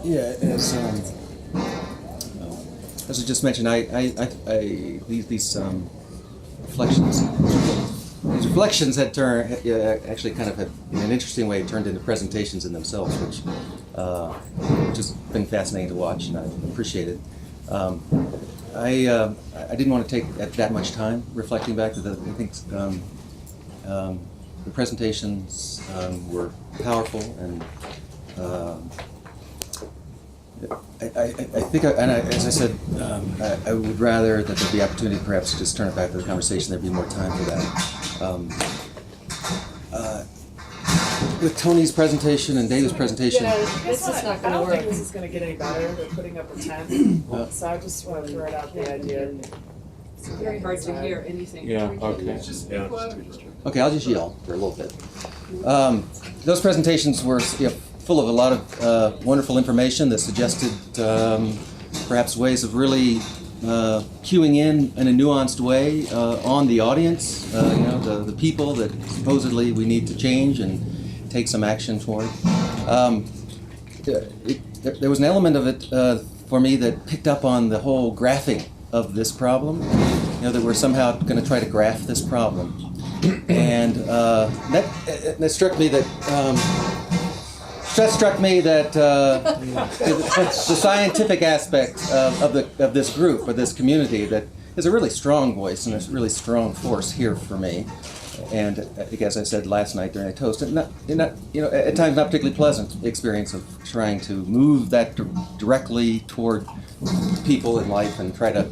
Yeah, as I just mentioned, these reflections. These reflections had turned, actually kind of had, in an interesting way, turned into presentations in themselves, which has been fascinating to watch, and I appreciate it. I didn't want to take that much time reflecting back to I think the presentations were powerful, and I think, as I said, I would rather that there'd be opportunity perhaps to just turn it back to the conversation. There'd be more time for that. With Tony's presentation and David's presentation. Yeah, this is not going to work. I don't think this is going to get any better. They're putting up a tent. So I just want to throw it out the idea. It's very hard to hear anything. Yeah, okay. Okay, I'll just yell for a little bit. Those presentations were full of a lot of wonderful information that suggested perhaps ways of really cueing in a nuanced way on the audience, the people that supposedly we need to change and take some action toward. There was an element of it for me that picked up on the whole graphing of this problem, that we're somehow going to try to graph this problem. And that struck me that the scientific aspect of this group, or this community, that is a really strong voice and a really strong force here for me. And I think, as I said last night during a toast, at times not particularly pleasant experience of trying to move that directly toward people in life and try to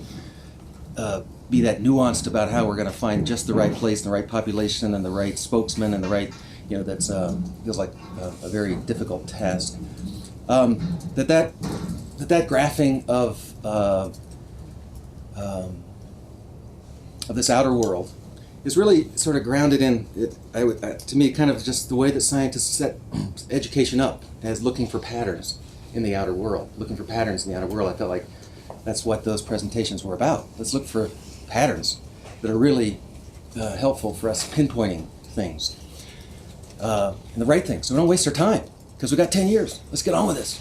be that nuanced about how we're going to find just the right place and the right population and the right spokesman and the right, that's feels like a very difficult task. That graphing of this outer world is really sort of grounded in to me, kind of just the way that scientists set education up as looking for patterns in the outer world, looking for patterns in the outer world. I felt like that's what those presentations were about. Let's look for patterns that are really helpful for us pinpointing things, and the right things, so we don't waste our time, because we've got 10 years. Let's get on with this.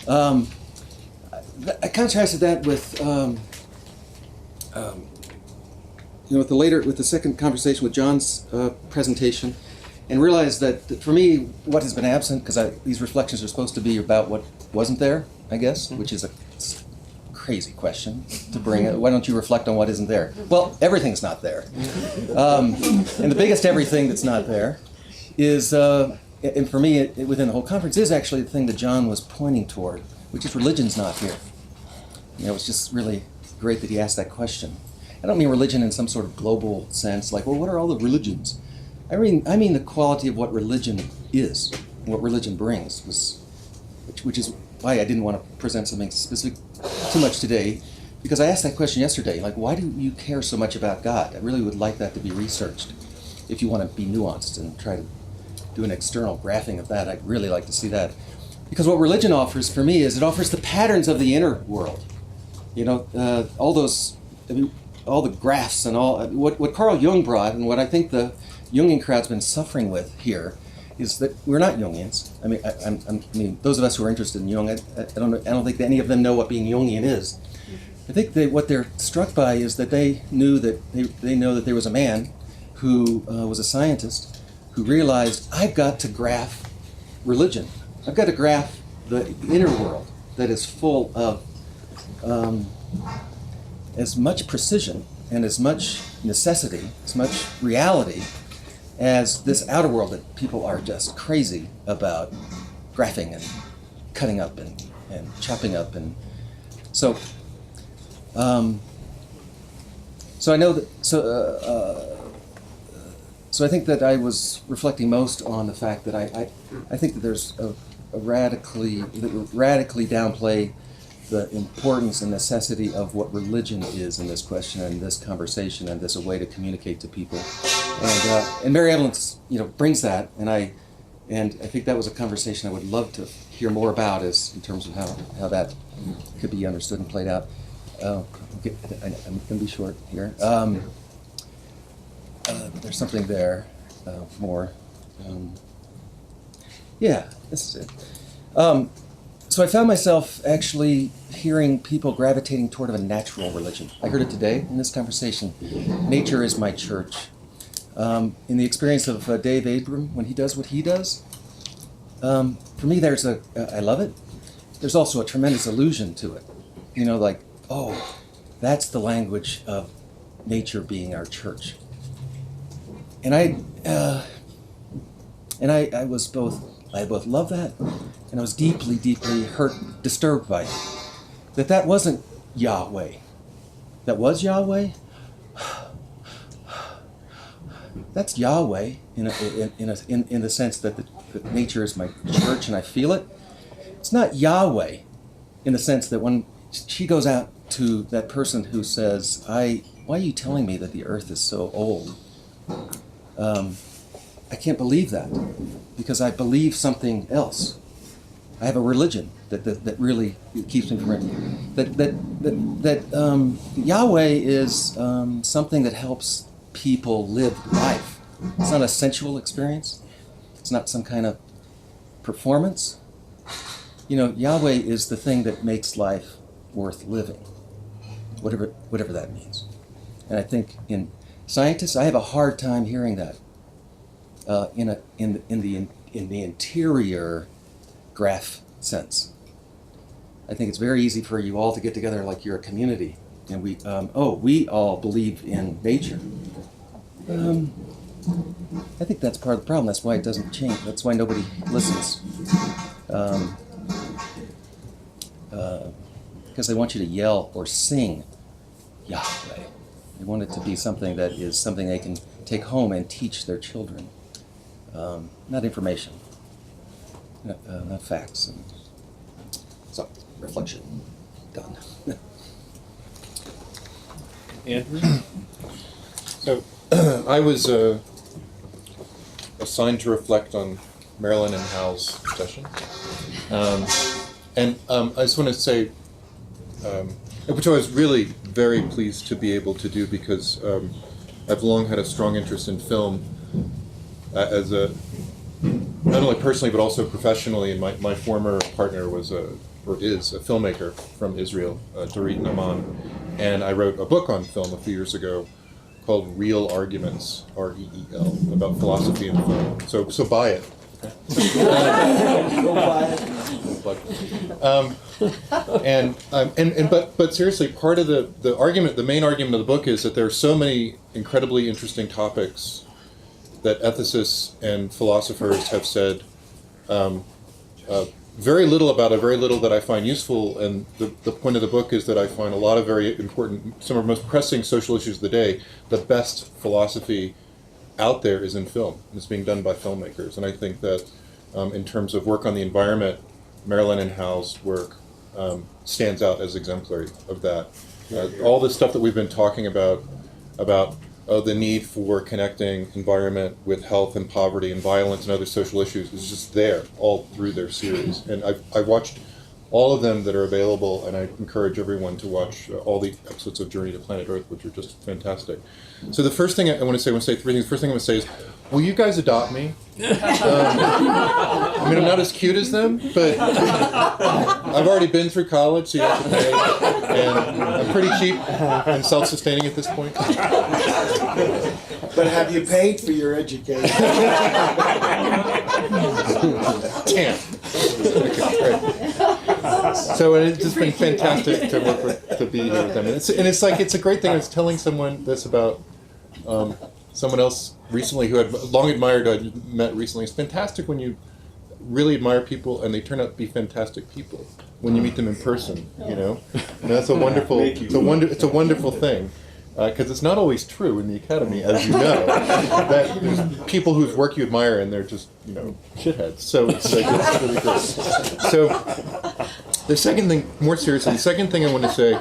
I contrasted that with with the second conversation with John's presentation, and realized that for me, what has been absent, because these reflections are supposed to be about what wasn't there, I guess, which is a crazy question to bring. Why don't you reflect on what isn't there? Well, everything's not there. And the biggest everything that's not there is, and for me, within the whole conference, is actually the thing that John was pointing toward, which is religion's not here. It's just really great that he asked that question. I don't mean religion in some sort of global sense, like, well, what are all the religions? I mean the quality of what religion is, what religion brings, which is why I didn't want to present something specific too much today, because I asked that question yesterday, like, why do you care so much about God? I really would like that to be researched. If you want to be nuanced and try to do an external graphing of that, I'd really like to see that. Because what religion offers for me is it offers the patterns of the inner world. All the graphs and all, what Carl Jung brought, and what I think the Jungian crowd's been suffering with here, is that we're not Jungians. I mean, those of us who are interested in Jung, I don't think that any of them know what being Jungian is. I think what they're struck by is that they know that there was a man who was a scientist who realized, I've got to graph religion. I've got to graph the inner world that is full of as much precision and as much necessity, as much reality as this outer world that people are just crazy about graphing and cutting up and chopping up. And so I know that, so I think that I was reflecting most on the fact that I think that there's a radically downplay the importance and necessity of what religion is in this question and this conversation and this a way to communicate to people. And Mary Evelyn, brings that, and I think that was a conversation I would love to hear more about, is in terms of how that could be understood and played out. Okay, I'm going to be short here. There's something there more. Yeah, this is it. So I found myself actually hearing people gravitating toward a natural religion. I heard it today in this conversation. Nature is my church. In the experience of Dave Abram, when he does what he does, for me I love it. There's also a tremendous allusion to it. Like, oh, that's the language of nature being our church. And I both love that, and I was deeply, deeply disturbed by it. That wasn't Yahweh. That was Yahweh. That's Yahweh in the sense that nature is my church and I feel it. It's not Yahweh in the sense that when she goes out to that person who says, why are you telling me that the earth is so old? I can't believe that because I believe something else. I have a religion that really keeps me from it. That Yahweh is something that helps people live life. It's not a sensual experience. It's not some kind of performance. Yahweh is the thing that makes life worth living, whatever that means. And I think in scientists, I have a hard time hearing that in the interior graph sense. I think it's very easy for you all to get together like you're a community, and we all believe in nature. I think that's part of the problem. That's why it doesn't change. That's why nobody listens. Because they want you to yell or sing Yahweh. They want it to be something that is something they can take home and teach their children. Not information, not facts. So, reflection, done. Andrew? So, I was assigned to reflect on Marilyn and Hal's session. And I just want to say, which I was really very pleased to be able to do because I've long had a strong interest in film as not only personally but also professionally. And my former partner is a filmmaker from Israel, Dorit Naman, and I wrote a book on film a few years ago called Real Arguments, REEL, about philosophy in film. So buy it. Go buy it. But seriously, part of the argument, the main argument of the book is that there are so many incredibly interesting topics that ethicists and philosophers have said very little about, very little that I find useful. And the point of the book is that I find a lot of very important, some of the most pressing social issues of the day. The best philosophy out there is in film. It's being done by filmmakers. And I think that in terms of work on the environment, Marilyn and Hal's work stands out as exemplary of that. All the stuff that we've been talking about the need for connecting environment with health and poverty and violence and other social issues is just there all through their series. And I watched all of them that are available, and I encourage everyone to watch all the episodes of Journey to Planet Earth, which are just fantastic. So the first thing I want to say three things. The first thing I want to say is, will you guys adopt me? I mean, I'm not as cute as them, but I've already been through college, so you have to pay, and I'm pretty cheap and self-sustaining at this point. But have you paid for your education? Damn. Okay, great. So it's just been fantastic to be here with them, and it's a great thing. I was telling someone this about someone else recently who had long admired, I met recently. It's fantastic when you really admire people and they turn out to be fantastic people when you meet them in person. And that's a wonderful. It's a wonderful thing. Because it's not always true in the academy, as you know, that there's people whose work you admire and they're just, shitheads. So it's really great. So the second thing, more seriously, the second thing I want to say,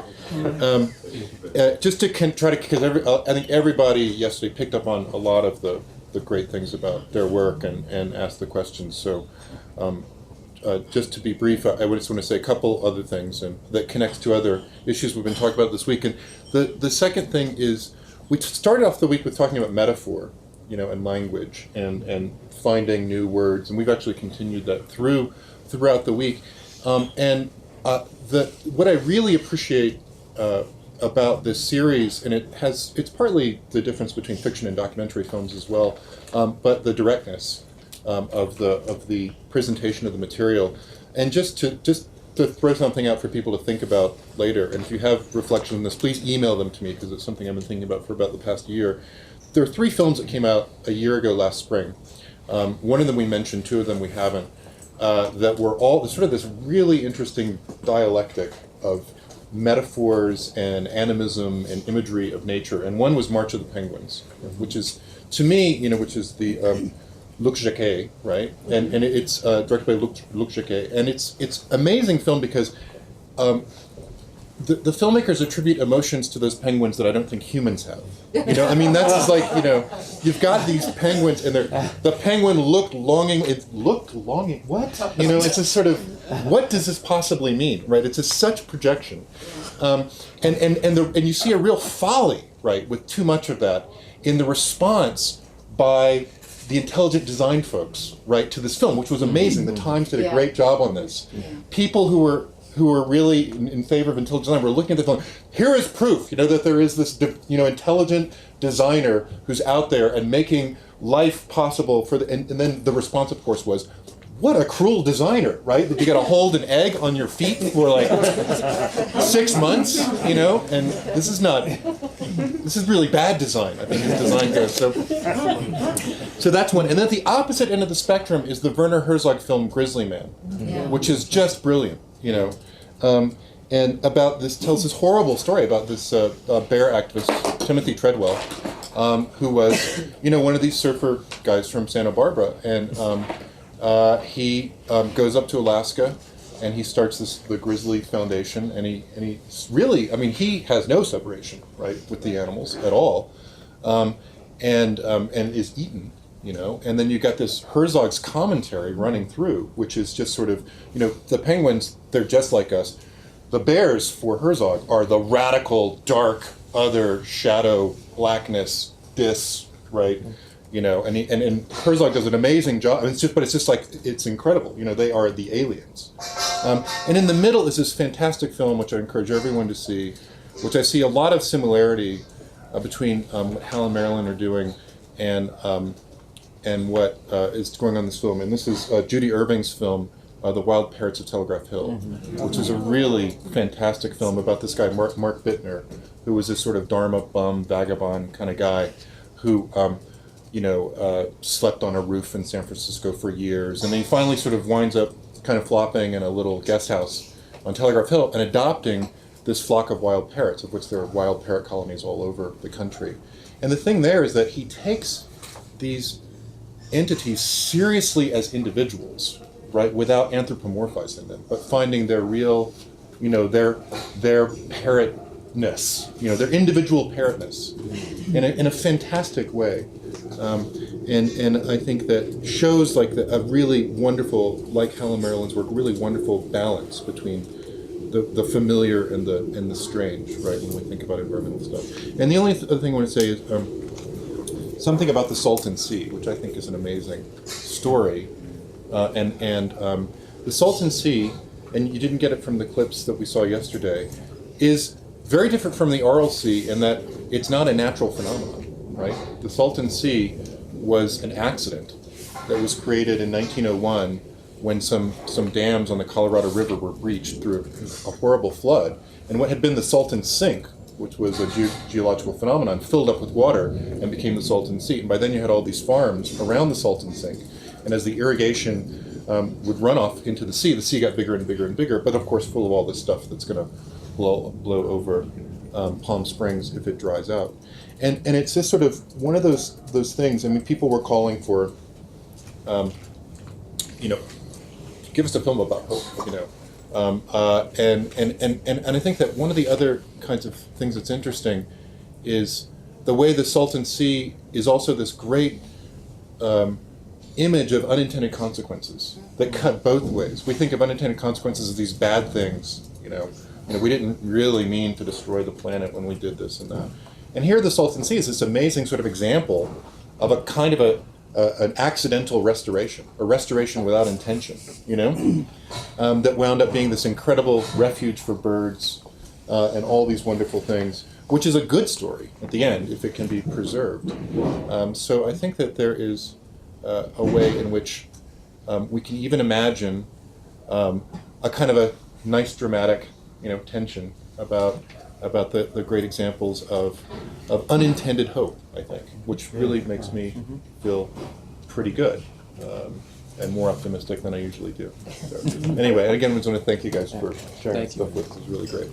just to try to, because I think everybody yesterday picked up on a lot of the great things about their work and asked the questions. So just to be brief, I would just want to say a couple other things and that connects to other issues we've been talking about this week. And the second thing is, we started off the week with talking about metaphor, and language and finding new words, and we've actually continued that throughout the week. What I really appreciate about this series, and it's partly the difference between fiction and documentary films as well, but the directness of the presentation of the material, and just to throw something out for people to think about later. And if you have reflections on this, please email them to me, because it's something I've been thinking about for about the past year. There are 3 films that came out a year ago last spring. One of them we mentioned, 2 of them we haven't. That were all sort of this really interesting dialectic of metaphors and animism and imagery of nature. And one was March of the Penguins, which is, to me, which is the Luc Jacquet, right? And it's directed by Luc Jacquet. And it's amazing film because the filmmakers attribute emotions to those penguins that I don't think humans have. I mean, that's just like, you've got these penguins, and the penguin looked longing, what? It's a sort of, what does this possibly mean, right? It's such projection. And you see a real folly, right, with too much of that in the response by the intelligent design folks, right, to this film, which was amazing. The Times did a great job on this. People who were really in favor of intelligent design were looking at the film. Here is proof, that there is this, intelligent designer who's out there and making life possible for and then the response, of course, was, what a cruel designer, right? That you got to hold an egg on your feet for like 6 months, and this is really bad design, I think, as design goes. So that's one. And then at the opposite end of the spectrum is the Werner Herzog film Grizzly Man, which is just brilliant, and tells this horrible story about this bear activist, Timothy Treadwell, who was, one of these surfer guys from Santa Barbara, and he goes up to Alaska, and he starts the Grizzly Foundation, and he really, he has no separation, right, with the animals at all, and is eaten, and then you got this Herzog's commentary running through, which is just sort of, the penguins, they're just like us. The bears for Herzog are the radical, dark, other, shadow, blackness, right? And Herzog does an amazing job. It's just like, it's incredible. They are the aliens. And in the middle is this fantastic film, which I encourage everyone to see, which I see a lot of similarity between what Hal and Marilyn are doing and what is going on in this film. And this is Judy Irving's film, The Wild Parrots of Telegraph Hill, which is a really fantastic film about this guy, Mark Bittner, who was this sort of Dharma bum, vagabond kind of guy who slept on a roof in San Francisco for years. And then he finally sort of winds up kind of flopping in a little guest house on Telegraph Hill and adopting this flock of wild parrots, of which there are wild parrot colonies all over the country. And the thing there is that he takes these entities seriously as individuals, right, without anthropomorphizing them, but finding their real, their parrotness, their individual parrotness in a fantastic way. And I think that shows like a really wonderful, like Helen Marilyn's work, really wonderful balance between the familiar and the strange, right, when we think about environmental stuff. And the only other thing I want to say is something about the Salton Sea, which I think is an amazing story. The Salton Sea, and you didn't get it from the clips that we saw yesterday, is very different from the Aral Sea in that it's not a natural phenomenon, right? The Salton Sea was an accident that was created in 1901 when some dams on the Colorado River were breached through a horrible flood. And what had been the Salton Sink, which was a geological phenomenon, filled up with water and became the Salton Sea. And by then you had all these farms around the Salton Sink. And as the irrigation would run off into the sea got bigger and bigger and bigger, but of course full of all this stuff that's going to blow over Palm Springs if it dries out. And it's just sort of one of those things. I mean, people were calling for, give us a film about hope, and I think that one of the other kinds of things that's interesting is the way the Salton Sea is also this great image of unintended consequences that cut both ways. We think of unintended consequences as these bad things, we didn't really mean to destroy the planet when we did this and that. And here the Salton Sea is this amazing sort of example of a kind of an accidental restoration, a restoration without intention, you know, that wound up being this incredible refuge for birds and all these wonderful things, which is a good story at the end if it can be preserved. So I think that there is a way in which we can even imagine a kind of a nice dramatic, you know, tension about the great examples of unintended hope, I think, which really makes me feel pretty good and more optimistic than I usually do. So, anyway, and again, I just want to thank you guys for sharing Thank you. stuff with us. It was really great.